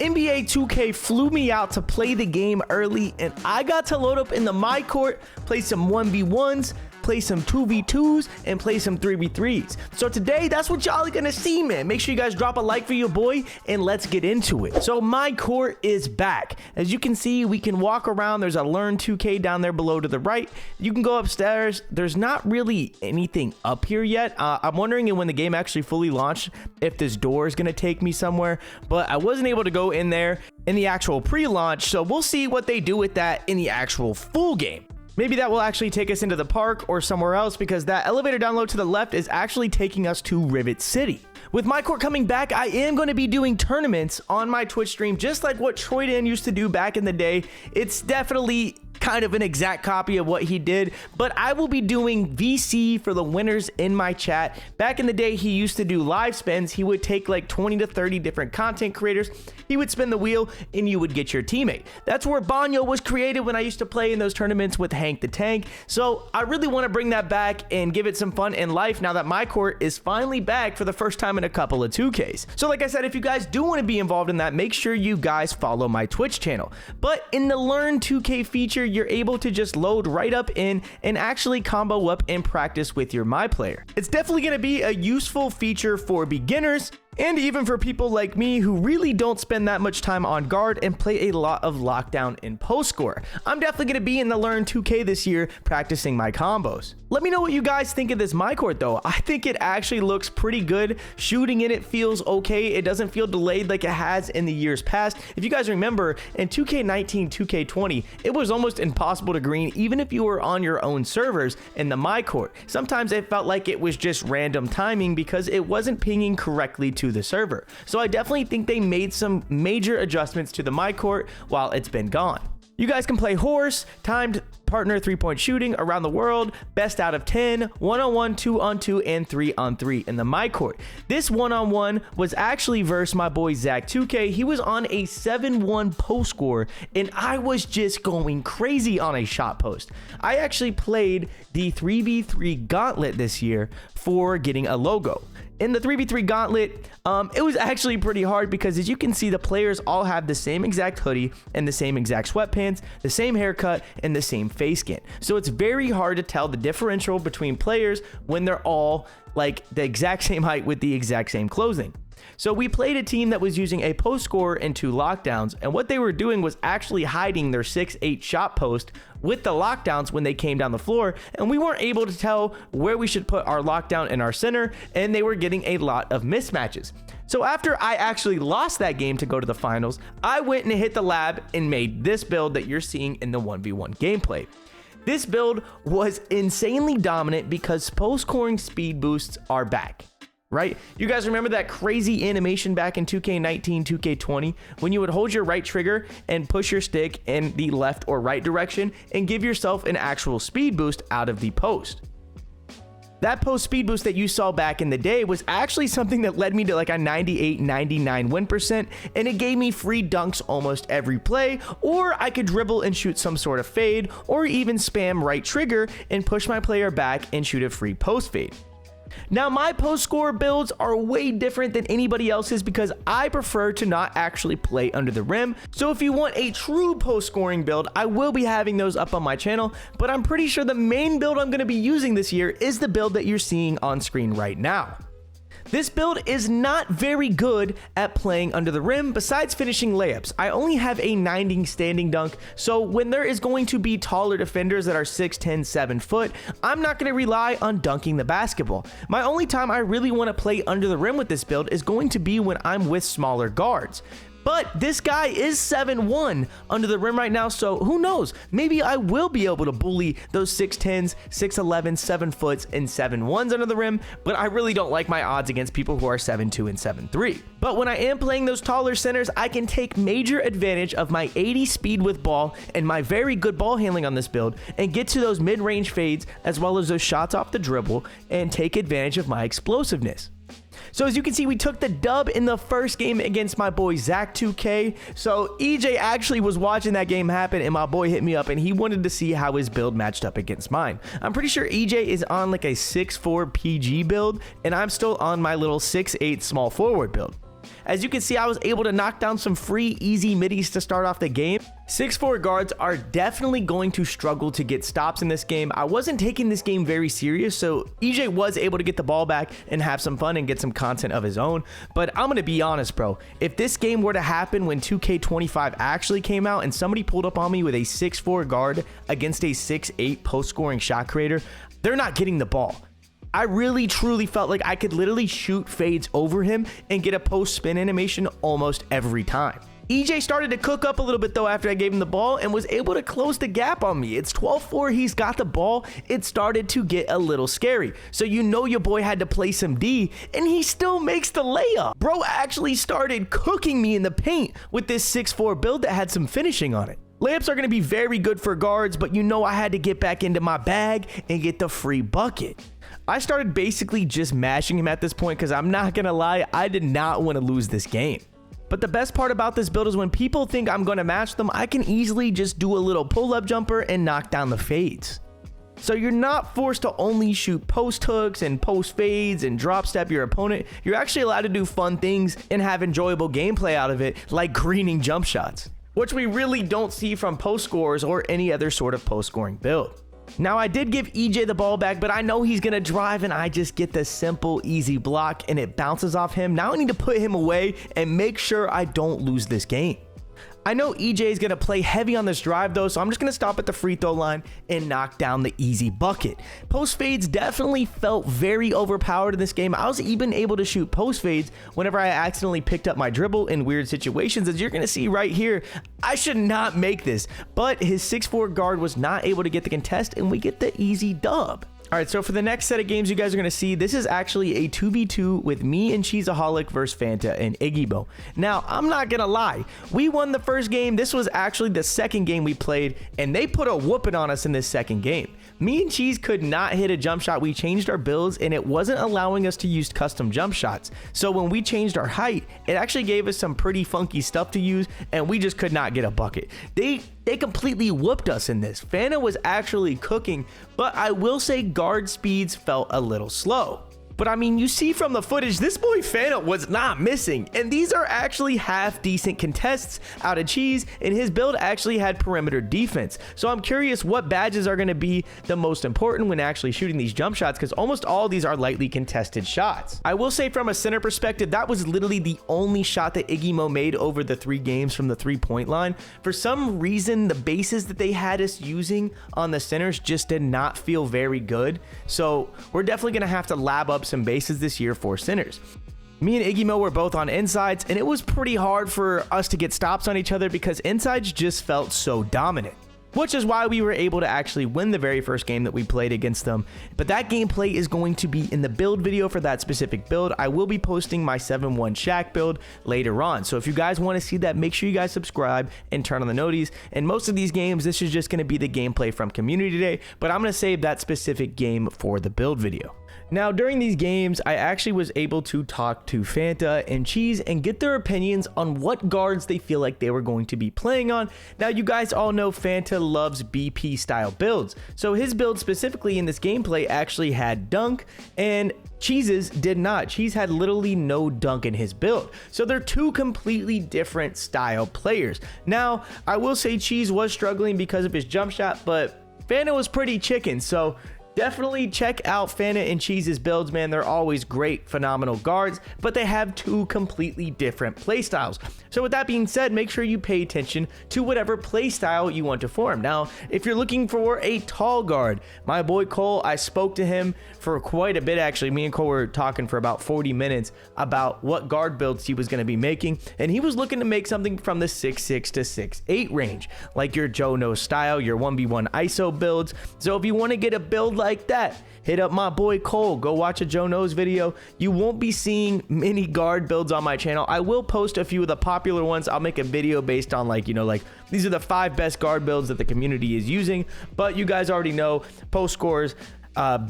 NBA 2K flew me out to play the game early, and I got to load up in the MYCOURT, play some 1v1s, play some 2v2s, and play some 3v3s. So today, that's what y'all are gonna see, man. Make sure you guys drop a like for your boy, and let's get into it. So MYCOURT is back. As you can see, we can walk around. There's a Learn 2K down there below to the right. You can go upstairs. There's not really anything up here yet. I'm wondering when the game actually fully launched, if this door is gonna take me somewhere, but I wasn't able to go in there in the actual pre-launch, so we'll see what they do with that in the actual full game. Maybe that will actually take us into the park or somewhere else, because that elevator down low to the left is actually taking us to Rivet City. With MYCOURT coming back, I am going to be doing tournaments on my Twitch stream, just like what Troy Dan used to do back in the day. It's definitely kind of an exact copy of what he did, but I will be doing VC for the winners in my chat. Back in the day, he used to do live spins. He would take like 20 to 30 different content creators. He would spin the wheel and you would get your teammate. That's where Banyo was created when I used to play in those tournaments with Hank the Tank. So I really want to bring that back and give it some fun in life now that MYCOURT is finally back for the first time in a couple of 2Ks. So like I said, if you guys do want to be involved in that, make sure you guys follow my Twitch channel. But in the Learn 2K feature, you're able to just load right up in and actually combo up and practice with your MyPlayer. It's definitely going to be a useful feature for beginners, and even for people like me who really don't spend that much time on guard and play a lot of lockdown and post score. I'm definitely going to be in the Learn 2K this year practicing my combos. Let me know what you guys think of this MYCOURT though. I think it actually looks pretty good. Shooting in it feels okay. It doesn't feel delayed like it has in the years past. If you guys remember, in 2K19, 2K20, it was almost impossible to green even if you were on your own servers in the MYCOURT. Sometimes it felt like it was just random timing because it wasn't pinging correctly to the server. So I definitely think they made some major adjustments to the MYCOURT while it's been gone. You guys can play horse, timed partner 3-point shooting around the world, best out of 10, 1-on-1, 2-on-2, and 3-on-3 in the MYCOURT. This 1-on-1 was actually versus my boy Zach 2K. He was on a 7-1 post score, and I was just going crazy on a shot post. I actually played the 3v3 gauntlet this year for getting a logo. In the 3v3 gauntlet, it was actually pretty hard because as you can see, the players all have the same exact hoodie and the same exact sweatpants, the same haircut, and the same face skin. So it's very hard to tell the differential between players when they're all like the exact same height with the exact same clothing. So we played a team that was using a post score and 2 lockdowns, and what they were doing was actually hiding their 6'8 shot post with the lockdowns when they came down the floor, and we weren't able to tell where we should put our lockdown in our center, and they were getting a lot of mismatches. So after I actually lost that game to go to the finals, I went and hit the lab and made this build that you're seeing in the 1v1 gameplay. This build was insanely dominant because post scoring speed boosts are back. Right? You guys remember that crazy animation back in 2K19, 2K20 when you would hold your right trigger and push your stick in the left or right direction and give yourself an actual speed boost out of the post. That post speed boost that you saw back in the day was actually something that led me to like a 98, 99 win percent, and it gave me free dunks almost every play, or I could dribble and shoot some sort of fade, or even spam right trigger and push my player back and shoot a free post fade. Now, my post score builds are way different than anybody else's because I prefer to not actually play under the rim. So if you want a true post scoring build, I will be having those up on my channel, but I'm pretty sure the main build I'm going to be using this year is the build that you're seeing on screen right now. This build is not very good at playing under the rim besides finishing layups. I only have a 90 standing dunk, so when there is going to be taller defenders that are 6'10", 7 foot, I'm not going to rely on dunking the basketball. My only time I really want to play under the rim with this build is going to be when I'm with smaller guards. But this guy is 7'1" under the rim right now, so who knows? Maybe I will be able to bully those 6'10s, 6'11s, 7 foots, and 7'1s under the rim, but I really don't like my odds against people who are 7'2 and 7'3. But when I am playing those taller centers, I can take major advantage of my 80 speed with ball and my very good ball handling on this build and get to those mid-range fades as well as those shots off the dribble and take advantage of my explosiveness. So as you can see, we took the dub in the first game against my boy Zach 2K. So EJ actually was watching that game happen, and my boy hit me up and he wanted to see how his build matched up against mine. I'm pretty sure EJ is on like a 6'4 PG build, and I'm still on my little 6'8 small forward build. As you can see, I was able to knock down some free easy middies to start off the game. 6'4" guards are definitely going to struggle to get stops in this game. I wasn't taking this game very serious, so EJ was able to get the ball back and have some fun and get some content of his own. But I'm gonna be honest, bro, if this game were to happen when 2K25 actually came out and somebody pulled up on me with a 6'4" guard against a 6'8" post-scoring shot creator, they're not getting the ball. I really truly felt like I could literally shoot fades over him and get a post spin animation almost every time. EJ started to cook up a little bit though after I gave him the ball and was able to close the gap on me. It's 12-4, he's got the ball. It started to get a little scary. So you know your boy had to play some D, and he still makes the layup. Bro actually started cooking me in the paint with this 6'4" build that had some finishing on it. Layups are going to be very good for guards, but you know I had to get back into my bag and get the free bucket. I started basically just mashing him at this point because I'm not going to lie, I did not want to lose this game. But the best part about this build is when people think I'm going to match them, I can easily just do a little pull-up jumper and knock down the fades. So you're not forced to only shoot post hooks and post fades and drop step your opponent. You're actually allowed to do fun things and have enjoyable gameplay out of it, like greening jump shots, which we really don't see from post scorers or any other sort of post scoring build. Now, I did give EJ the ball back, but I know he's going to drive, and I just get the simple, easy block, and it bounces off him. Now I need to put him away and make sure I don't lose this game. I know EJ is going to play heavy on this drive, though, so I'm just going to stop at the free throw line and knock down the easy bucket. Post fades definitely felt very overpowered in this game. I was even able to shoot post fades whenever I accidentally picked up my dribble in weird situations. As you're going to see right here, I should not make this, but his 6'4" guard was not able to get the contest, and we get the easy dub. All right, so for the next set of games you guys are going to see, this is actually a 2v2 with me and Cheeseaholic versus Fanta and Igymo. Now, I'm not going to lie. We won the first game. This was actually the second game we played, and they put a whooping on us in this second game. Me and Cheese could not hit a jump shot. We changed our builds, and it wasn't allowing us to use custom jump shots. So when we changed our height, it actually gave us some pretty funky stuff to use, and we just could not get a bucket. They completely whooped us in this. Fanta was actually cooking, but I will say guard speeds felt a little slow. But I mean, you see from the footage, this boy Fanta was not missing. And these are actually half decent contests out of Cheese, and his build actually had perimeter defense. So I'm curious what badges are going to be the most important when actually shooting these jump shots, because almost all of these are lightly contested shots. I will say from a center perspective, that was literally the only shot that Igymo made over the 3 games from the 3-point line. For some reason, the bases that they had us using on the centers just did not feel very good. So we're definitely going to have to lab up some bases this year for centers. Me and Igymo were both on insides, and it was pretty hard for us to get stops on each other because insides just felt so dominant, which is why we were able to actually win the very first game that we played against them. But that gameplay is going to be in the build video for that specific build. I will be posting my 7-1 Shaq build later on. So if you guys want to see that, make sure you guys subscribe and turn on the noties. And most of these games, this is just going to be the gameplay from community day, but I'm going to save that specific game for the build video. Now, during these games, I actually was able to talk to Fanta and Cheese and get their opinions on what guards they feel like they were going to be playing on. Now, you guys all know Fanta loves BP style builds. So his build specifically in this gameplay actually had dunk, and Cheese's did not. Cheese had literally no dunk in his build. So they're two completely different style players. Now, I will say Cheese was struggling because of his jump shot, but Fanta was pretty chicken. So definitely check out Fanta and Cheese's builds, man. They're always great, phenomenal guards, but they have two completely different play styles. So with that being said, make sure you pay attention to whatever play style you want to form. Now, if you're looking for a tall guard, my boy Cole, I spoke to him for quite a bit, actually. Me and Cole were talking for about 40 minutes about what guard builds he was going to be making, and he was looking to make something from the 6'6" to 6'8" range, like your Joe No style, your 1v1 ISO builds. So if you want to get a build like that, hit up my boy Cole. Go watch a Joe Knows video. You won't be seeing many guard builds on my channel. I will post a few of the popular ones. I'll make a video based on like these are the 5 best guard builds that the community is using. But you guys already know post scores,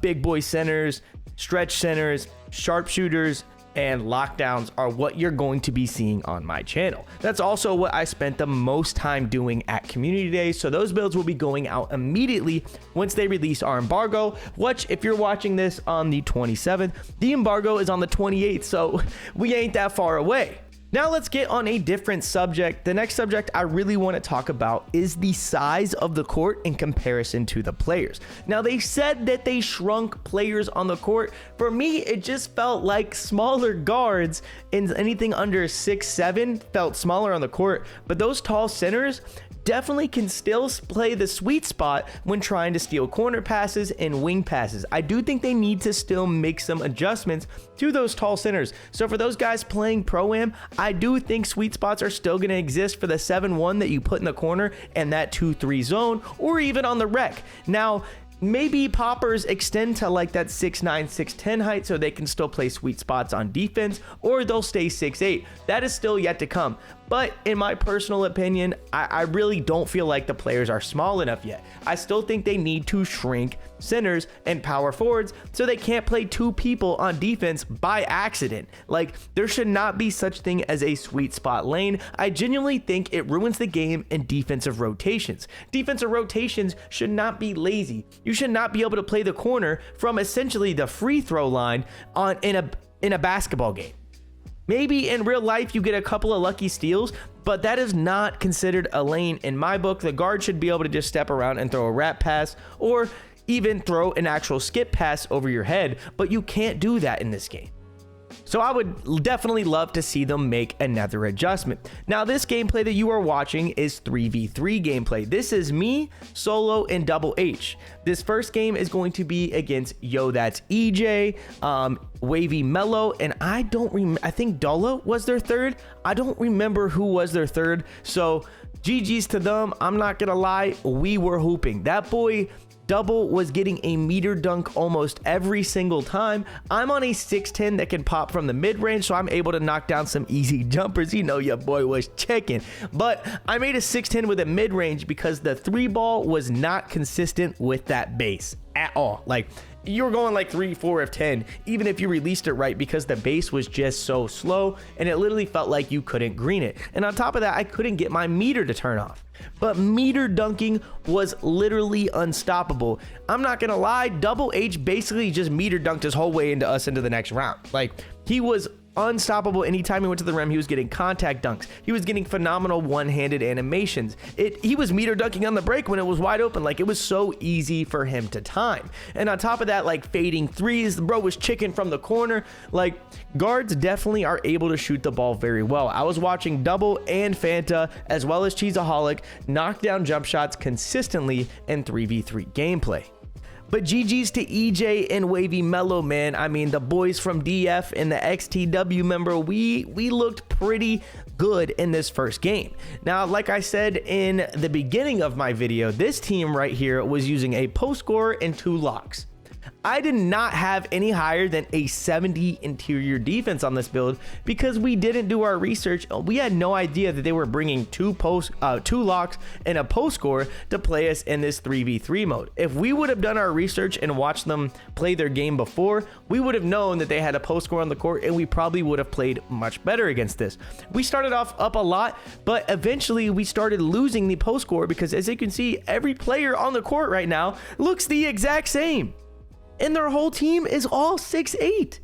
big boy centers, stretch centers, sharpshooters, and lockdowns are what you're going to be seeing on my channel. That's also what I spent the most time doing at community days. So those builds will be going out immediately once they release our embargo, which if you're watching this on the 27th, the embargo is on the 28th. So we ain't that far away. Now let's get on a different subject. The next subject I really want to talk about is the size of the court in comparison to the players. Now they said that they shrunk players on the court. For me, it just felt like smaller guards and anything under 6'7" felt smaller on the court, but those tall centers definitely can still play the sweet spot when trying to steal corner passes and wing passes. I do think they need to still make some adjustments to those tall centers. So for those guys playing Pro-Am, I do think sweet spots are still going to exist for the 7-1 that you put in the corner and that 2-3 zone, or even on the rec. Now, maybe poppers extend to like that 6'9", 6'10" height so they can still play sweet spots on defense, or they'll stay 6'8". That is still yet to come. But in my personal opinion, I really don't feel like the players are small enough yet. I still think they need to shrink centers and power forwards so they can't play two people on defense by accident. Like, there should not be such thing as a sweet spot lane. I genuinely think it ruins the game in defensive rotations. Defensive rotations should not be lazy. You should not be able to play the corner from essentially the free throw line in a basketball game. Maybe in real life you get a couple of lucky steals, but that is not considered a lane in my book. The guard should be able to just step around and throw a wrap pass, or even throw an actual skip pass over your head, but you can't do that in this game. So I would definitely love to see them make another adjustment. Now, this gameplay that you are watching is 3v3 gameplay. This is me, Solo, and DoubleH. This first game is going to be against that's EJ, Wavy Mellow, and I think Dola was their third. I don't remember who was their third. So GG's to them. I'm not gonna lie, we were hooping. That boy Double was getting a meter dunk almost every single time. I'm on a 6'10" that can pop from the mid-range, so I'm able to knock down some easy jumpers. You know your boy was checking. But I made a 6'10" with a mid-range because the 3-ball was not consistent with that base at all. Like, you were going like 3-4 of 10, even if you released it right, because the base was just so slow and it literally felt like you couldn't green it. And on top of that, I couldn't get my meter to turn off. But meter dunking was literally unstoppable. I'm not gonna lie, DoubleH basically just meter dunked his whole way into us into the next round. Like, he was unstoppable. Anytime he went to the rim, he was getting contact dunks. He was getting phenomenal one-handed animations. He was meter dunking on the break when it was wide open. Like, it was so easy for him to time. And on top of that, like, fading threes, the bro was chicken from the corner. Like, guards definitely are able to shoot the ball very well. I was watching Double and Fanta, as well as Cheeseaholic, knock down jump shots consistently in 3v3 gameplay. But GG's to EJ and Wavy Mellow, man. I mean, the boys from DF and the XTW member, we looked pretty good in this first game. Now, like I said in the beginning of my video, this team right here was using a post scorer and 2 locks. I did not have any higher than a 70 interior defense on this build because we didn't do our research. We had no idea that they were bringing 2 locks and a post scorer to play us in this 3v3 mode. If we would have done our research and watched them play their game before, we would have known that they had a post scorer on the court, and we probably would have played much better against this. We started off up a lot, but eventually we started losing the post scorer because, as you can see, every player on the court right now looks the exact same. And their whole team is all 6'8".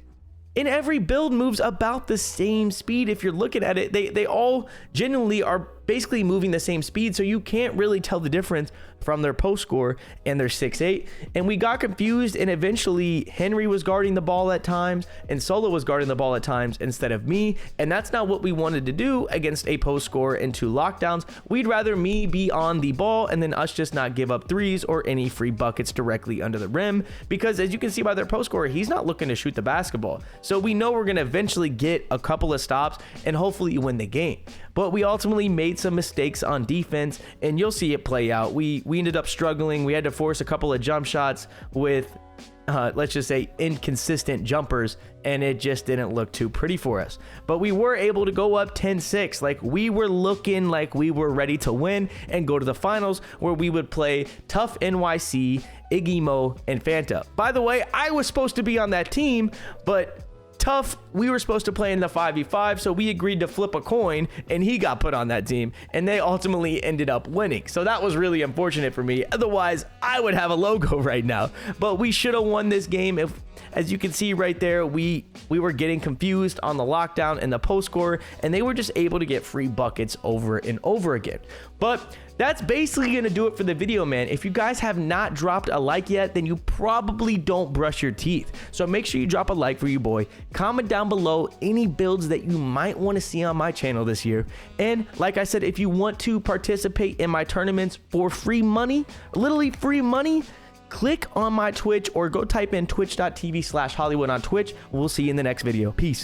And every build moves about the same speed. If you're looking at it, they all genuinely are basically moving the same speed, so you can't really tell the difference from their post score and their 6'8". And we got confused, and eventually Henry was guarding the ball at times and Solo was guarding the ball at times instead of me, and that's not what we wanted to do against a post score and 2 lockdowns. We'd rather me be on the ball and then us just not give up threes or any free buckets directly under the rim, because as you can see by their post scorer, he's not looking to shoot the basketball. So we know we're going to eventually get a couple of stops and hopefully win the game. But we ultimately made some mistakes on defense, and you'll see it play out. We ended up struggling. We had to force a couple of jump shots with let's just say inconsistent jumpers, and it just didn't look too pretty for us. But we were able to go up 10-6. Like, we were looking like we were ready to win and go to the finals, where we would play tough NYC, Igymo, and Fanta. By the way, I was supposed to be on that team, but Tough, we were supposed to play in the 5v5, so we agreed to flip a coin, and he got put on that team, and they ultimately ended up winning. So that was really unfortunate for me. Otherwise, I would have a logo right now. But we should have won this game As you can see right there, we were getting confused on the lockdown and the post score, and they were just able to get free buckets over and over again. But that's basically going to do it for the video, man. If you guys have not dropped a like yet, then you probably don't brush your teeth. So make sure you drop a like for you, boy. Comment down below any builds that you might want to see on my channel this year. And like I said, if you want to participate in my tournaments for free money, literally free money, click on my Twitch or go type in twitch.tv/Hollywood on Twitch. We'll see you in the next video. Peace.